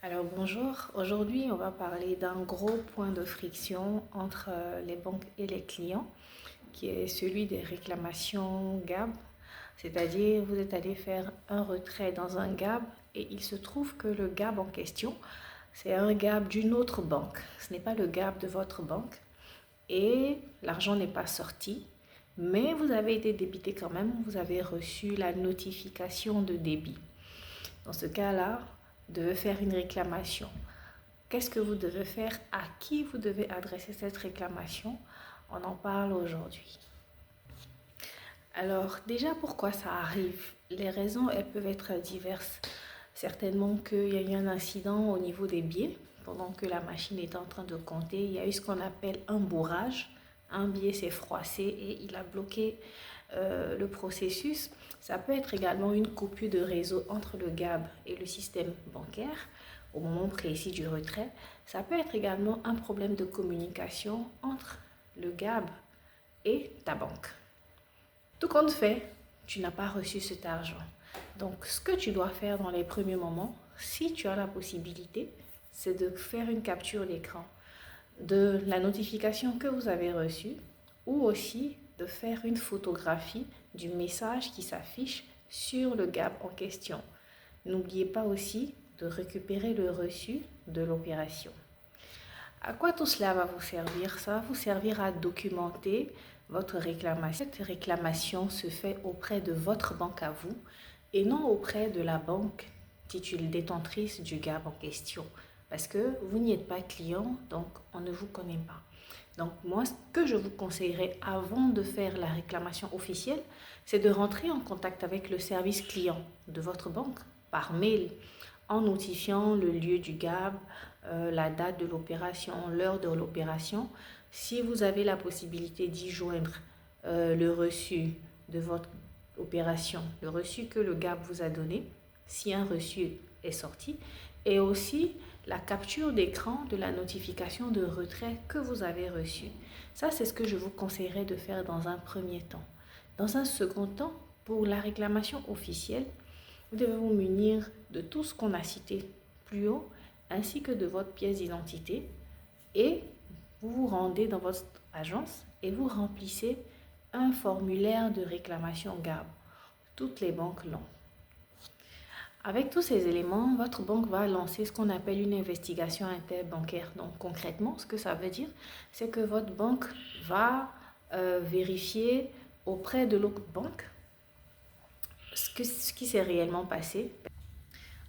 Alors bonjour, aujourd'hui on va parler d'un gros point de friction entre les banques et les clients qui est celui des réclamations GAB. C'est-à-dire vous êtes allé faire un retrait dans un GAB et il se trouve que le GAB en question c'est un GAB d'une autre banque. Ce n'est pas le GAB de votre banque et l'argent n'est pas sorti. Mais vous avez été débité quand même, vous avez reçu la notification de débit. Dans ce cas-là, vous devez faire une réclamation. Qu'est-ce que vous devez faire? À qui vous devez adresser cette réclamation? On en parle aujourd'hui. Alors déjà, pourquoi ça arrive? Les raisons, elles peuvent être diverses. Certainement qu'il y a eu un incident au niveau des billets. Pendant que la machine est en train de compter, il y a eu ce qu'on appelle un bourrage. Un billet s'est froissé et il a bloqué le processus. Ça peut être également une coupure de réseau entre le GAB et le système bancaire au moment précis du retrait. Ça peut être également un problème de communication entre le GAB et ta banque. Tout compte fait, tu n'as pas reçu cet argent. Donc, ce que tu dois faire dans les premiers moments, si tu as la possibilité, c'est de faire une capture d'écran de la notification que vous avez reçue ou aussi de faire une photographie du message qui s'affiche sur le GAB en question. N'oubliez pas aussi de récupérer le reçu de l'opération. À quoi tout cela va vous servir? Ça va vous servir à documenter votre réclamation. Cette réclamation se fait auprès de votre banque à vous et non auprès de la banque détentrice du GAB en question. Parce que vous n'y êtes pas client, donc on ne vous connaît pas. Donc moi, ce que je vous conseillerais avant de faire la réclamation officielle, c'est de rentrer en contact avec le service client de votre banque par mail en notifiant le lieu du GAB, la date de l'opération, l'heure de l'opération. Si vous avez la possibilité d'y joindre le reçu de votre opération, le reçu que le GAB vous a donné, si un reçu est sorti, et aussi la capture d'écran de la notification de retrait que vous avez reçue. Ça, c'est ce que je vous conseillerais de faire dans un premier temps. Dans un second temps, pour la réclamation officielle, vous devez vous munir de tout ce qu'on a cité plus haut, ainsi que de votre pièce d'identité, et vous vous rendez dans votre agence et vous remplissez un formulaire de réclamation GAB. Toutes les banques l'ont. Avec tous ces éléments, votre banque va lancer ce qu'on appelle une investigation interbancaire. Donc concrètement, ce que ça veut dire, c'est que votre banque va vérifier auprès de l'autre banque ce qui s'est réellement passé.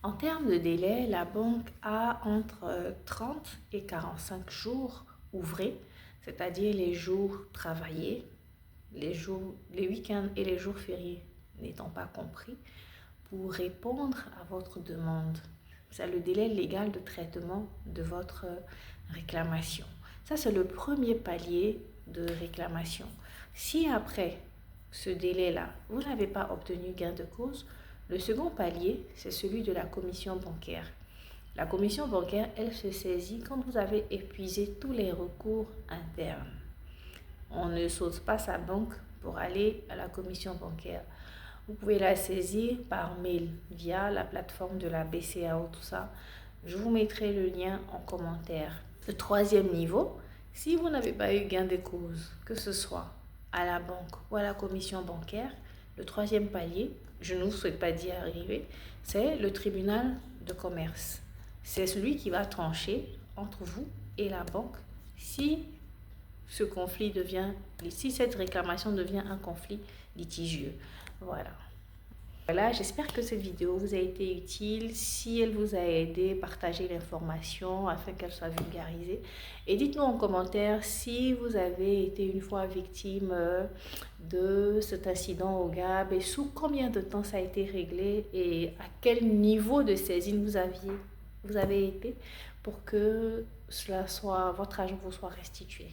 En termes de délai, la banque a entre 30 et 45 jours ouvrés, c'est-à-dire les jours travaillés, les week-ends et les jours fériés n'étant pas compris, pour répondre à votre demande. C'est le délai légal de traitement de votre réclamation. Ça, c'est le premier palier de réclamation. Si après ce délai-là, vous n'avez pas obtenu gain de cause, le second palier, c'est celui de la commission bancaire. La commission bancaire, elle se saisit quand vous avez épuisé tous les recours internes. On ne saute pas sa banque pour aller à la commission bancaire. Vous pouvez la saisir par mail via la plateforme de la BCAO, tout ça. Je vous mettrai le lien en commentaire. Le troisième niveau, si vous n'avez pas eu gain de cause, que ce soit à la banque ou à la commission bancaire, le troisième palier, je ne vous souhaite pas d'y arriver, c'est le tribunal de commerce. C'est celui qui va trancher entre vous et la banque si cette réclamation devient un conflit litigieux. Voilà, j'espère que cette vidéo vous a été utile. Si elle vous a aidé, partagez l'information afin qu'elle soit vulgarisée. Et dites-nous en commentaire si vous avez été une fois victime de cet incident au GAB et sous combien de temps ça a été réglé et à quel niveau de saisine vous avez été pour que votre argent vous soit restitué.